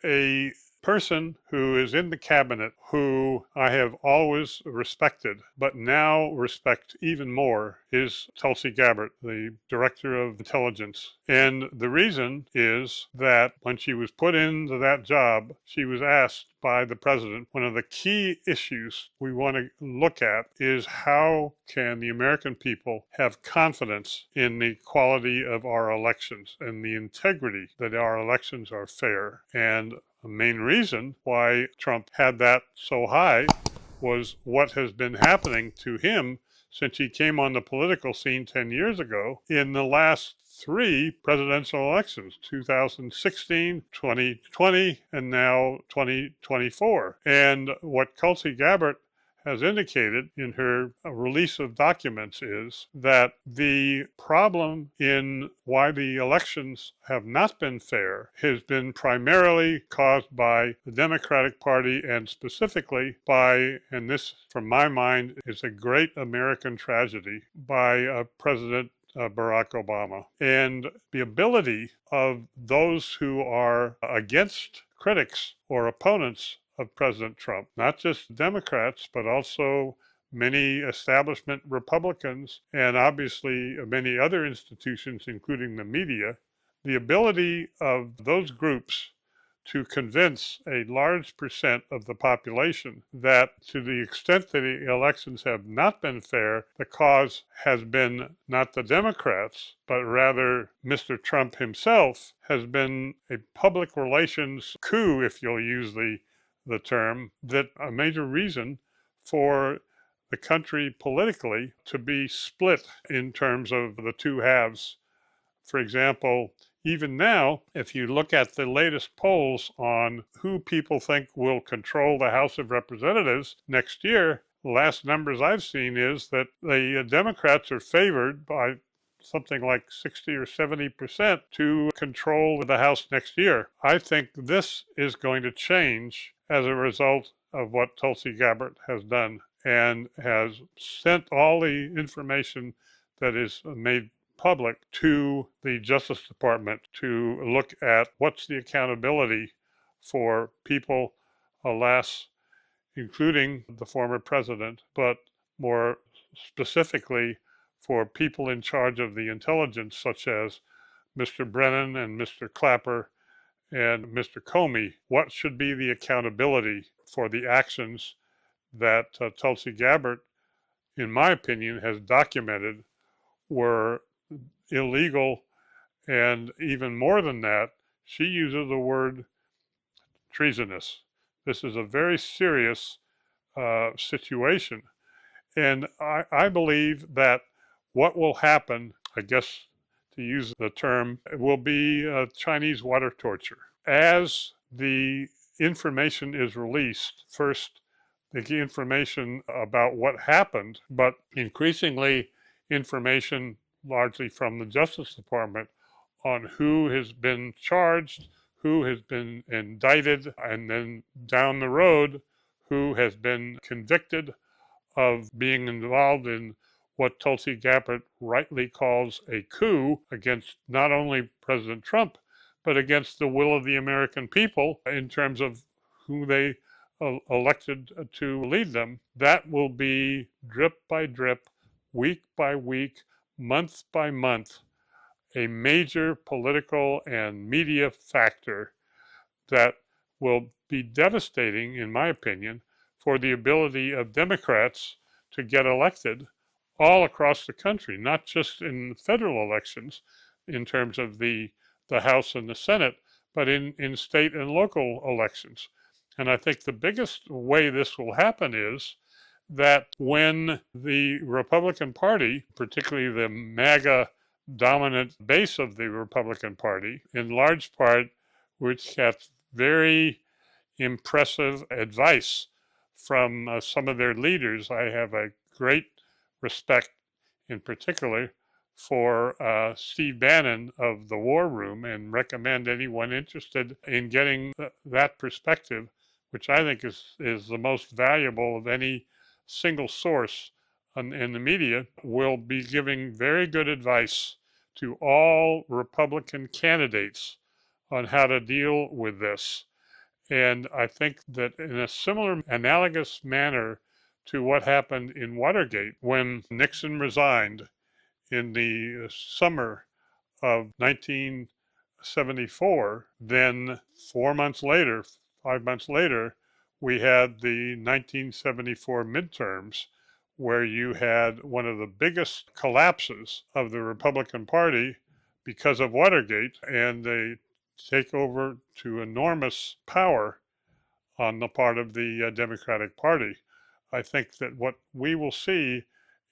A person who is in the cabinet who I have always respected, but now respect even more, is Tulsi Gabbard, the Director of Intelligence. And the reason is that when she was put into that job, she was asked by the president, one of the key issues we want to look at is how can the American people have confidence in the quality of our elections and the integrity that our elections are fair. And the main reason why Trump had that so high was what has been happening to him since he came on the political scene 10 years ago in the last three presidential elections, 2016, 2020, and now 2024. And what Tulsi Gabbard has indicated in her release of documents is that the problem in why the elections have not been fair has been primarily caused by the Democratic Party and specifically by, and this from my mind is a great American tragedy, by President Barack Obama. And the ability of those who are against critics or opponents of President Trump, not just Democrats, but also many establishment Republicans and obviously many other institutions, including the media, the ability of those groups to convince a large percent of the population that to the extent that the elections have not been fair, the cause has been not the Democrats, but rather Mr. Trump himself has been a public relations coup, if you'll use the term, that a major reason for the country politically to be split in terms of the two halves. For example, even now, if you look at the latest polls on who people think will control the House of Representatives next year, the last numbers I've seen is that the Democrats are favored by something like 60 or 70% to control the House next year. I think this is going to change as a result of what Tulsi Gabbard has done and has sent all the information that is made public to the Justice Department to look at what's the accountability for people, alas, including the former president, but more specifically for people in charge of the intelligence, such as Mr. Brennan and Mr. Clapper and Mr. Comey. What should be the accountability for the actions that Tulsi Gabbard, in my opinion, has documented were illegal, and even more than that, she uses the word treasonous. This is a very serious situation, and I believe that what will happen, I guess to use the term, will be Chinese water torture. As the information is released, first the information about what happened, but increasingly information largely from the Justice Department on who has been charged, who has been indicted, and then down the road, who has been convicted of being involved in what Tulsi Gabbard rightly calls a coup against not only President Trump, but against the will of the American people in terms of who they elected to lead them. That will be drip by drip, week by week, month by month, a major political and media factor that will be devastating, in my opinion, for the ability of Democrats to get elected all across the country, not just in federal elections in terms of the House and the Senate, but in state and local elections. And I think the biggest way this will happen is that when the Republican Party, particularly the MAGA dominant base of the Republican Party, in large part, which gets very impressive advice from some of their leaders. I have a great respect, in particular, for Steve Bannon of the War Room and recommend anyone interested in getting that perspective, which I think is the most valuable of any single source in the media, will be giving very good advice to all Republican candidates on how to deal with this. And I think that in a similar analogous manner to what happened in Watergate when Nixon resigned in the summer of 1974, then 4 months later, 5 months later, we had the 1974 midterms, where you had one of the biggest collapses of the Republican Party because of Watergate, and they take over to enormous power on the part of the Democratic Party. I think that what we will see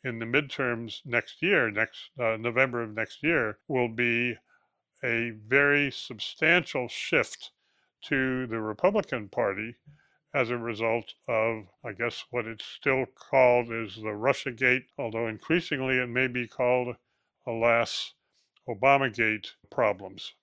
in the midterms next year, next November of next year, will be a very substantial shift to the Republican Party as a result of, I guess, what it's still called is the Russiagate, although increasingly it may be called, alas, Obamagate problems.